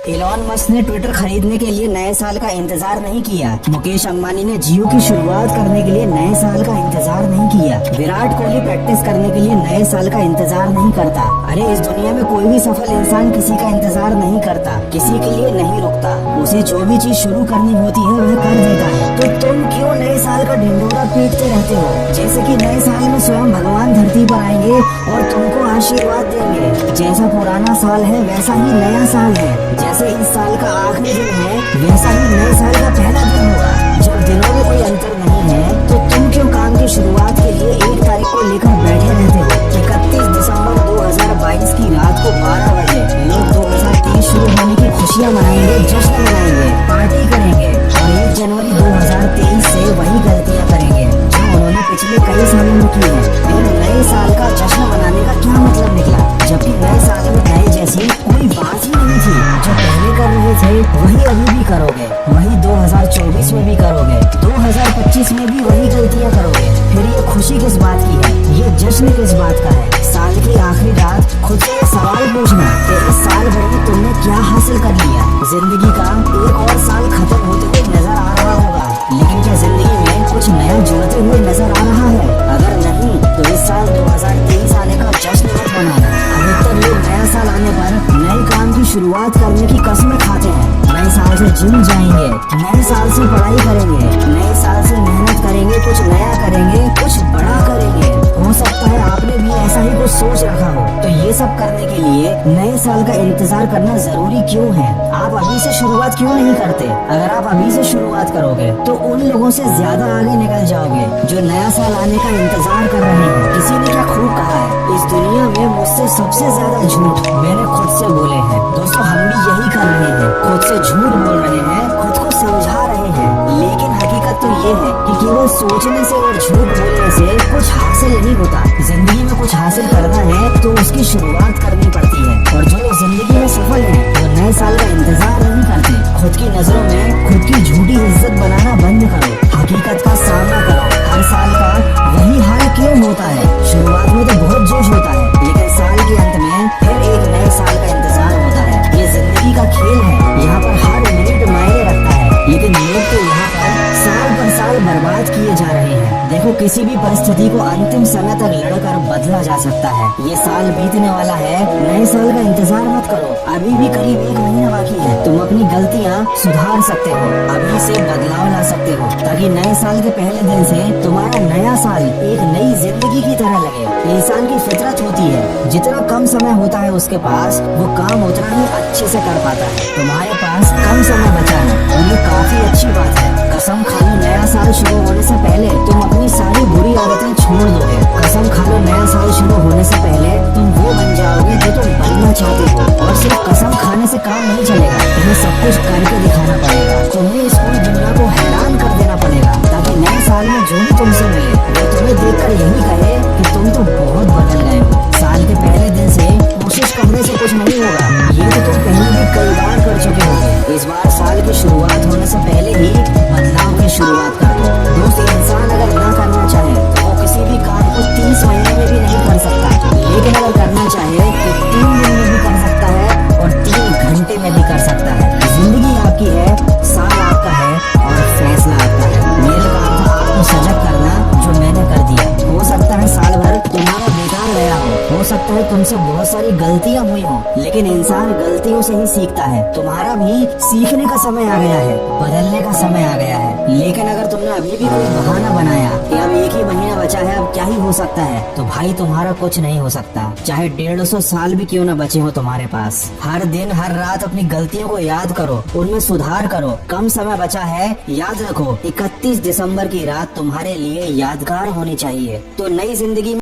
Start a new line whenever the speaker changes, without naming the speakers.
Elon Musk ने Twitter खरीदने के लिए नए साल का इंतजार नहीं किया। मुकेश अंबानी ने जियो की शुरुआत करने के लिए नए साल का इंतजार नहीं किया। विराट कोहली प्रैक्टिस करने के लिए नए साल का इंतजार नहीं करता। अरे इस दुनिया में कोई भी सफल इंसान किसी का इंतजार नहीं करता, किसी के लिए नहीं रुकता। उसे जो भी चीज शुरू करनी होती है वह कर देता है। तो तुम क्यों नए साल का ढिंढोरा पीटते रहते हो? जैसे कि नए साल में स्वयं भगवान धरती पर आएंगे और तुमको आशीर्वाद देंगे। जैसा पुराना साल है वैसा ही नया साल है। जैसे इस साल का आखिरी दिन है वैसा ही नए साल का पहला दिन होगा। जब दिनों में कोई अंतर नहीं है तो तुम क्यों काम की शुरुआत के लिए 1 तारीख को लेकर बैठे रहते हो? 31 दिसंबर 2022 की रात को 12 बजे लोग 2023 शुरू होने की खुशियाँ मनाएंगे, जश्न मनाएंगे, पार्टी करेंगे और 1 जनवरी 2023 से वही गलतियाँ करेंगे जो उन्होंने पिछले कई सालों में की है। फिर नए साल का जश्न मनाने का क्या मतलब निकला? जबकि नए साल में नए जैसी कोई बात ही नहीं थी। जो पहले कर रहे थे वही अभी भी करोगे, वही 2024 में भी करोगे, 2025 में भी वही गलतियाँ करोगे। फिर ये खुशी किस बात की है? ये जश्न किस बात का है? साल की आखिरी रात खुद से ये सवाल पूछना कि इस साल भर में तुमने क्या हासिल कर लिया। जिंदगी का एक और साल खत्म होते हुए नजर आ रहा होगा, लेकिन क्या जिंदगी में कुछ नया जुड़ते हुए नजर आ रहा है? अगर नहीं तो इस साल 2023 आने का जश्न मत मनाना। अधिकतर लोग नया साल आने पर नए काम की शुरुआत करने की कसमें खाते हैं। नए साल से जिम जाएंगे, नए साल से पढ़ाई करेंगे, नए साल से मेहनत करेंगे, कुछ नया करेंगे, कुछ बड़ा करेंगे। हो सकता है आपने भी ऐसा ही कुछ सोच रखा हो। तो ये सब करने के लिए नए साल का इंतजार करना जरूरी क्यों है? आप अभी से शुरुआत क्यों नहीं करते? अगर आप अभी से शुरुआत करोगे तो उन लोगों से ज्यादा आगे निकल जाओगे जो नया साल आने का इंतजार कर रहे हैं। किसी ने क्या खूब कहा है, इस दुनिया में मुझसे सबसे ज्यादा झूठ मैंने खुद से बोले हैं। दोस्तों हम भी यही कर रहे हैं, खुद से झूठ बोल रहे हैं, खुद को समझा रहे हैं। लेकिन हकीकत तो ये है कि केवल सोचने से और झूठ बोलने से कुछ हासिल नहीं होता। जिंदगी में कुछ हासिल करना है तो उसकी शुरुआत करनी पड़ती है। और जो लोग जिंदगी में सफल हैं वो नए साल का इंतजार नहीं करते। खुद की नजरों में खुद की झूठी इज्जत बनाना बंद करो, हकीकत का सामना करो। हर साल का वही हाल क्यों होता है? शुरुआत में तो बहुत जोश होता है, लेकिन साल के अंत में फिर एक नए साल का इंतजार होता है। ये जिंदगी का खेल है, यहाँ पर हर मिनट मायने रखता है। लेकिन लोग तो यहाँ पर साल बर्बाद किए जा रहे हैं। देखो किसी भी परिस्थिति को अंतिम समय तक लड़कर बदला जा सकता है। ये साल बीतने वाला है, नए साल का इंतजार मत करो। अभी भी करीब 1 महीना बाकी है। तुम अपनी गलतियाँ सुधार सकते हो, अभी से बदलाव ला सकते हो, ताकि नए साल के पहले दिन से तुम्हारा नया साल एक नई जिंदगी की तरह लगे। इंसान की फितरत होती है, जितना कम समय होता है उसके पास वो काम उतना ही अच्छे से कर पाता है। तुम्हारे पास कम समय बचा है और ये काफी अच्छी बात है। कसम खा लो नया साल शुरू होने से पहले तुम अपनी सारी बुरी आदतें छोड़ दोगे। कसम खा लो नया साल शुरू होने से पहले तुम वो बन जाओगे जो तुम बनना चाहते हो। और सिर्फ कसम खाने से काम नहीं चलेगा, तुम्हें सब कुछ करके दिखाना पड़ेगा। तुम्हें इस पूरी दुनिया को हैरान कर देना पड़ेगा, ताकि नए साल में जो भी तुमसे मिले वो तुम्हें देखकर यही कहे कि तुम तो बहुत बदल गए हो। साल के पहले दिन से कोशिश करने से कुछ नहीं होगा, ये तो तुम पहले भी कई बार कर चुके होगे। इस बार साल की शुरुआत होने से पहले ही बदलाव की शुरुआत कर दो। दोस्त इंसान अगर ना करना चाहे तो वो किसी भी काम को 30 महीने में भी नहीं कर सकता, लेकिन अगर करना चाहे तो 3 दिन में भी कर सकता है और 3 घंटे में भी कर सकता है। जिंदगी आपकी है, साल आपका है और फैसला आपका है। मेरा काम था आपको सजग करना, जो मैंने कर दिया। हो सकता है साल भर तुम्हारा बेकार गया हो सकता है तुमसे बहुत सारी गलतियां हुई हो, लेकिन इंसान गलतियों से ही सीखता है। तुम्हारा भी सीखने का समय आ गया है, बदलने का समय आ गया है। लेकिन अगर तुमने अभी भी कोई बहाना बनाया कि अब 1 ही महीना बचा है, अब क्या ही हो सकता है, तो भाई तुम्हारा कुछ नहीं हो सकता। चाहे 150 साल भी क्यों न बचे हो तुम्हारे पास। हर दिन हर रात अपनी गलतियों को याद करो, उनमें सुधार करो। कम समय बचा है, याद रखो 31 दिसंबर की रात तुम्हारे लिए यादगार होनी चाहिए। तो नई जिंदगी